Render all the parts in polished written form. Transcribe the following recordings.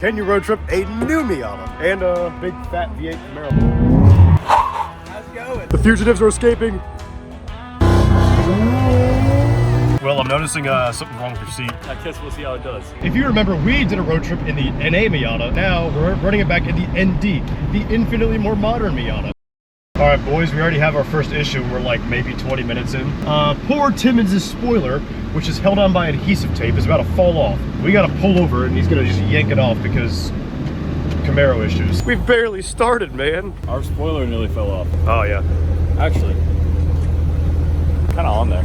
Can you road trip a new Miata and a big fat V8 Camaro? How's it going? The fugitives are escaping. Well, I'm noticing something wrong with your seat. I guess we'll see how it does. If you remember, we did a road trip in the NA Miata. Now we're running it back in the ND, the infinitely more modern Miata. All right, boys, we already have our first issue. We're like maybe 20 minutes in. Poor Timmons' spoiler, which is held on by adhesive tape, is about to fall off. We gotta pull over and he's gonna just yank it off because Camaro issues. We've barely started, man. Our spoiler nearly fell off. Oh, yeah. Actually, kind of on there.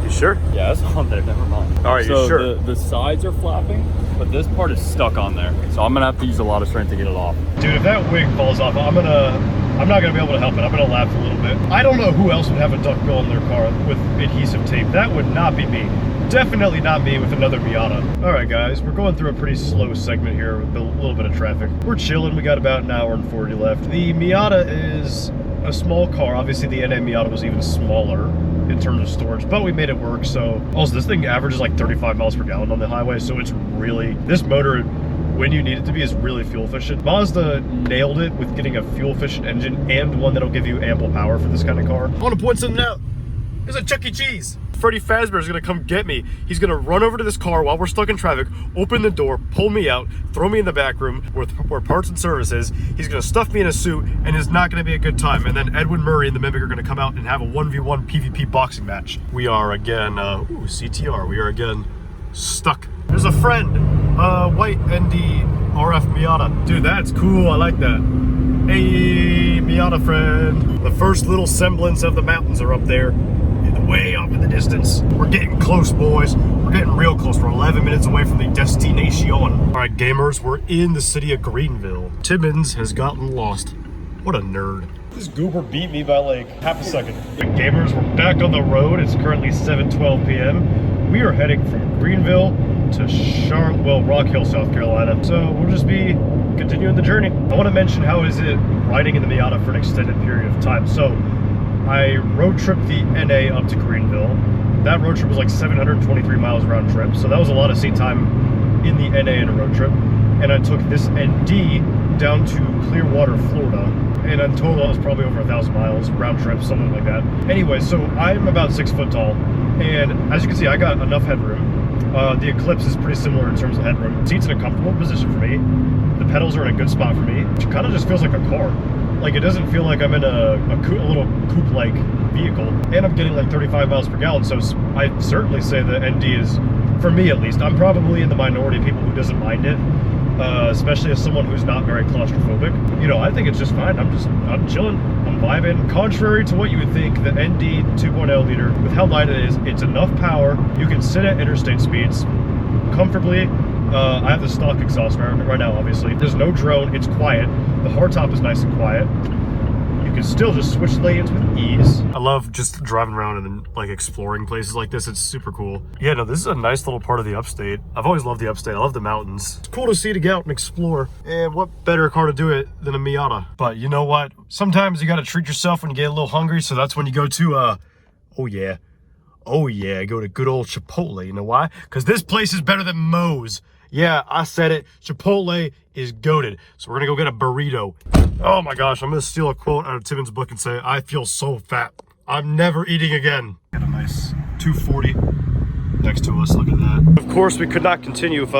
You sure? Yeah, it's on there. Never mind. All right, so you sure? The sides are flapping, but this part is stuck on there. So I'm gonna have to use a lot of strength to get it off. Dude, if that wig falls off, I'm not gonna be able to help it. I'm gonna laugh a little bit. I don't know who else would have a duck bill in their car with adhesive tape. That would not be me. Definitely not me with another Miata. All right, guys, we're going through a pretty slow segment here with a little bit of traffic. We're chilling. We got about an hour and 40 left. The Miata is a small car. Obviously, the NA Miata was even smaller in terms of storage, but we made it work. So also, this thing averages like 35 miles per gallon on the highway. So it's really, this motor, when you need it to be, is really fuel efficient. Mazda nailed it with getting a fuel efficient engine and one that'll give you ample power for this kind of car. I want to point something out. There's a Chuck E. Cheese. Freddy Fazbear is gonna come get me. He's gonna run over to this car while we're stuck in traffic, open the door, pull me out, throw me in the back room where parts and service is. He's gonna stuff me in a suit, and it's not gonna be a good time. And then Edwin Murray and the Mimic are gonna come out and have a 1v1 PvP boxing match. We are again, CTR, we are again stuck. There's a friend, white ND RF Miata. Dude, that's cool, I like that. Hey, Miata friend. The first little semblance of the mountains are up there. Way off in the distance. We're getting close, boys. We're getting real close. We're 11 minutes away from the destination. All right, gamers, we're in the city of Greenville. Timmons has gotten lost. What a nerd. This goober beat me by like half a second. Gamers, we're back on the road. It's currently 7:12 p.m. We are heading from Greenville to Rock Hill, South Carolina. So we'll just be continuing the journey. I want to mention how is it riding in the Miata for an extended period of time. So I road tripped the NA up to Greenville. That road trip was like 723 miles round trip, so that was a lot of seat time in the NA in a road trip. And I took this ND down to Clearwater, Florida, and in total it was probably over 1,000 miles round trip, something like that. Anyway, so I'm about 6 foot tall, and as you can see, I got enough headroom. The Eclipse is pretty similar in terms of headroom. The seat's in a comfortable position for me. The pedals are in a good spot for me. It kind of just feels like a car. Like, it doesn't feel like I'm in a little coupe-like vehicle. And I'm getting like 35 miles per gallon, so I certainly say the ND is, for me at least, I'm probably in the minority of people who doesn't mind it, especially as someone who's not very claustrophobic. You know, I think it's just fine. I'm chilling, I'm vibing. Contrary to what you would think, the ND 2.0 liter, with how light it is, it's enough power. You can sit at interstate speeds comfortably. I have the stock exhaust right now, obviously. There's no drone, it's quiet. The hardtop is nice and quiet. You can still just switch lanes with ease. I love just driving around and like exploring places like this. It's super cool. Yeah, no, this is a nice little part of the upstate. I've always loved the upstate. I love the mountains. It's cool to see, to get out and explore. And what better car to do it than a Miata? But you know what? Sometimes you gotta treat yourself when you get a little hungry, so that's when you go to, oh yeah, go to good old Chipotle. You know why? Because this place is better than Moe's. Yeah, I said it. Chipotle is goated. So we're gonna go get a burrito. Oh my gosh, I'm gonna steal a quote out of Timmons' book and say, I feel so fat. I'm never eating again. Got a nice 240 next to us, look at that. Of course, we could not continue if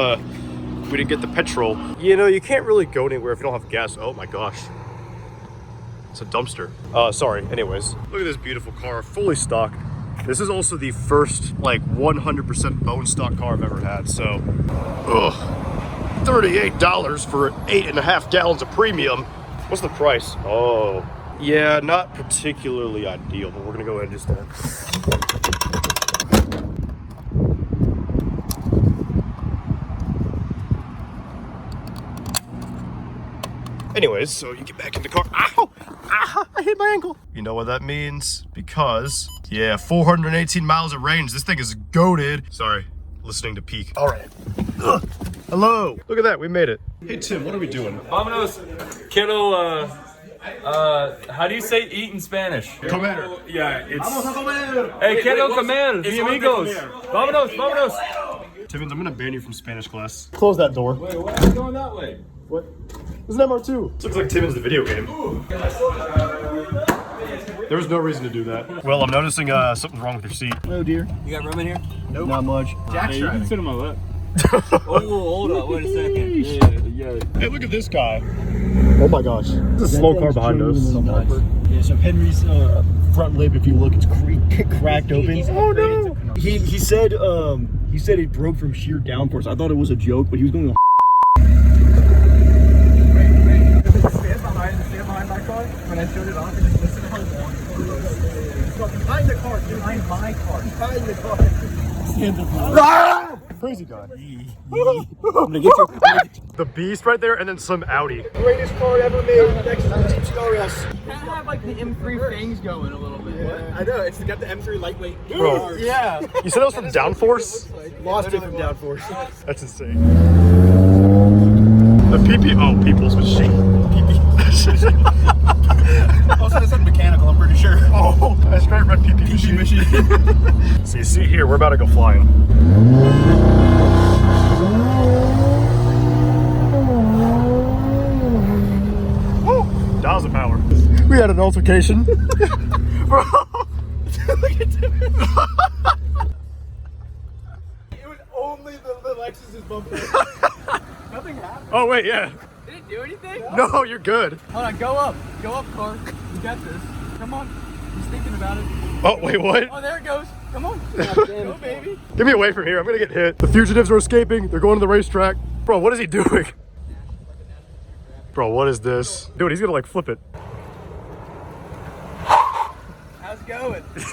we didn't get the petrol. You know, you can't really go anywhere if you don't have gas. Oh my gosh. It's a dumpster. Sorry, anyways. Look at this beautiful car, fully stocked. This is also the first, like, 100% bone stock car I've ever had, so, $38 for 8.5 gallons of premium. What's the price? Oh, yeah, not particularly ideal, but we're gonna go ahead and just, anyways, so you get back in the car. Ow! Ah, I hit my ankle. You know what that means? Because, yeah, 418 miles of range. This thing is goated. Sorry, listening to peak. All right. Ugh. Hello. Look at that, we made it. Hey, Tim, what are we doing? Vámonos, quiero, how do you say eat in Spanish? Comer. Yeah, it's... Vamos a comer. Hey, quiero comer, mi amigos. Vámonos. Timmons, I'm gonna ban you from Spanish class. Close that door. Wait, why are you going that way? What? This is an MR2. This looks like Timmons the video game. There's no reason to do that. Well, I'm noticing something's wrong with your seat. Oh dear. You got room in here? Nope. Not much. Jack's you can sit on my lap. Oh, hold on, wait a second. Yeah. Hey, look at this guy. Oh my gosh. There's a slow car behind us. Yeah, so Henry's front lip, if you look, it's cracked open. Oh no! He said it broke from sheer downforce. I thought it was a joke, but he was going. Stand behind my car when I showed it off and just listen to how long it was. Behind the car, behind my car. Behind the car. Stand up. Crazy guy. I'm gonna get you. The Beast right there, and then some Audi. Greatest car ever made. Next to the GTRS. Kind of have like the M3 things going a little bit. Yeah. I know. It's got the M3 lightweight. Bro, Yeah. you said that was from Downforce? Lost it from downforce. That's insane. The People's Machine. Also, it's mechanical. I'm pretty sure. Oh, I straight read PP Machine. See here, we're about to go flying. That was the power. We had an altercation. Bro. Look at him. It was only the Lexus's bumper. Nothing happened. Oh wait, yeah. Did it do anything? No, you're good. Hold on, go up, car. You got this. Come on. He's thinking about it. Oh wait, what? Oh, there it goes. Come on. Go, baby. Get me away from here. I'm gonna get hit. The fugitives are escaping. They're going to the racetrack. Bro, what is he doing? Bro, what is this? Dude, he's gonna like flip it. How's it going? Get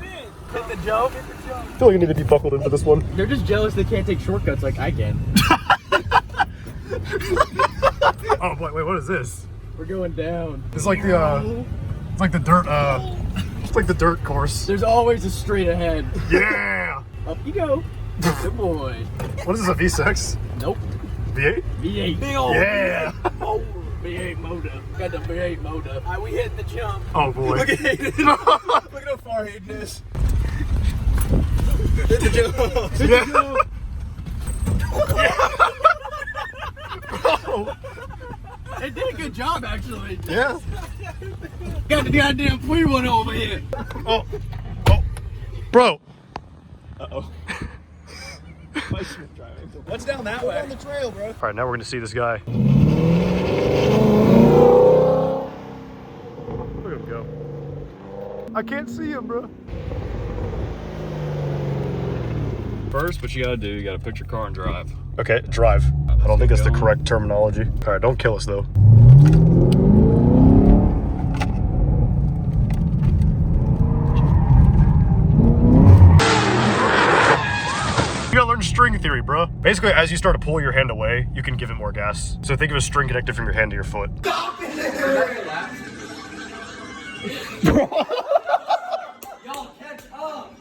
in. Hit the jump. Hit the jump. I feel like I need to be buckled in for this one. They're just jealous they can't take shortcuts like I can. Oh wait, what is this? We're going down. It's like the it's like the dirt it's like the dirt course. There's always a straight ahead. Yeah. Up you go. Good boy. What is this, a V6? Nope. V8? V8. Big old Yeah. Oh, V8 motor. Got the V8 motor. We hit the jump. Oh boy. Look at Hayden. Look at how far Hayden is. Hit the jump. Yeah. Bro. It did a good job, actually. Yeah. Got the goddamn free one over here. Oh. Oh. Bro. Uh-oh. What's down that way? On the trail, bro. All right, now we're gonna see this guy. Look at him go. I can't see him, bro. First, what you gotta do, you gotta put your car and drive. Okay, drive. I don't think that's the correct terminology. All right, don't kill us though. You gotta learn string theory, bro. Basically, as you start to pull your hand away, you can give it more gas. So think of a string connected from your hand to your foot. Y'all catch up.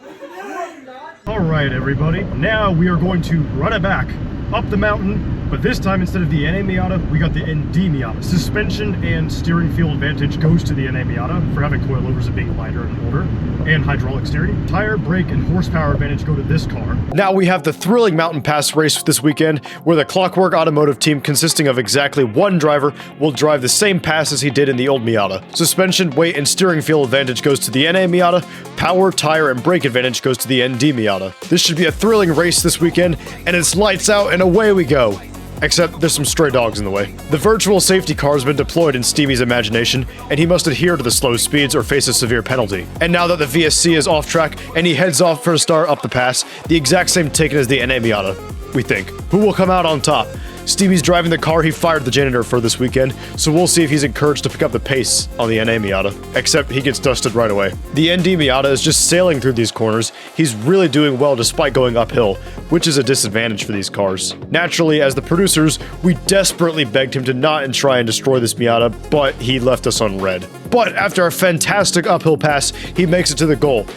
All right, everybody. Now we are going to run it back up the mountain, but this time instead of the NA Miata, we got the ND Miata. Suspension and steering feel advantage goes to the NA Miata for having coilovers and being lighter and older, and hydraulic steering. Tire, brake, and horsepower advantage go to this car. Now we have the thrilling mountain pass race this weekend, where the Clockwork Automotive team, consisting of exactly one driver, will drive the same pass as he did in the old Miata. Suspension, weight, and steering feel advantage goes to the NA Miata. Power, tire, and brake advantage goes to the ND Miata. This should be a thrilling race this weekend, and it's lights out and away we go. Except there's some stray dogs in the way. The virtual safety car has been deployed in Steamy's imagination, and he must adhere to the slow speeds or face a severe penalty. And now that the VSC is off track, and he heads off for a start up the pass, the exact same ticket as the NA Miata, we think. Who will come out on top? Stevie's driving the car he fired the janitor for this weekend, so we'll see if he's encouraged to pick up the pace on the NA Miata. Except he gets dusted right away. The ND Miata is just sailing through these corners. He's really doing well despite going uphill, which is a disadvantage for these cars. Naturally, as the producers, we desperately begged him to not try and destroy this Miata, but he left us on red. But after a fantastic uphill pass, he makes it to the goal.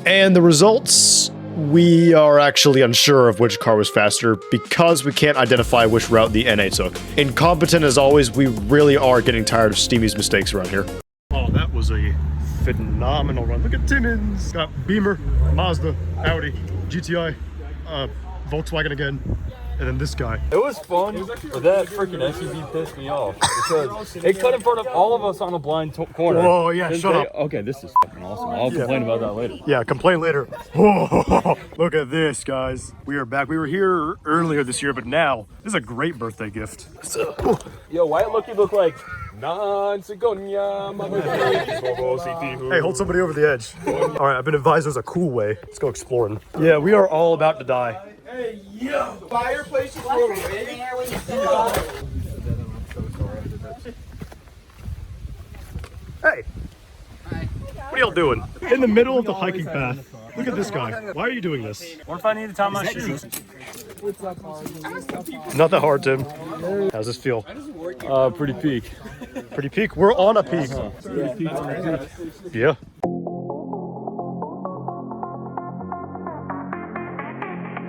And the results? We are actually unsure of which car was faster because we can't identify which route the NA took. Incompetent as always, we really are getting tired of Steamy's mistakes around here. Oh, that was a phenomenal run. Look at Timmons. Got Beamer, Mazda, Audi, GTI, Volkswagen again, and then this guy. It was fun, but that freaking SUV pissed me off because it cut in front of all of us on a blind corner. Whoa, yeah, Didn't shut they- up. Okay, this is fucking awesome. I'll complain about that later. Yeah, complain later. Whoa, look at this, guys. We are back. We were here earlier this year, but now this is a great birthday gift. Yo, why it look like non-cigonia, Hey, hold somebody over the edge. All right, I've been advised there's a cool way. Let's go exploring. Yeah, we are all about to die. Hey, yo! Fireplace is where we're waiting. Hey. What are y'all doing? In the middle of the hiking path. Look at this guy. Why are you doing this? What if I need to tie my shoes? Not that hard, Tim. How's this feel? Pretty peak. Pretty peak? We're on a peak. Yeah.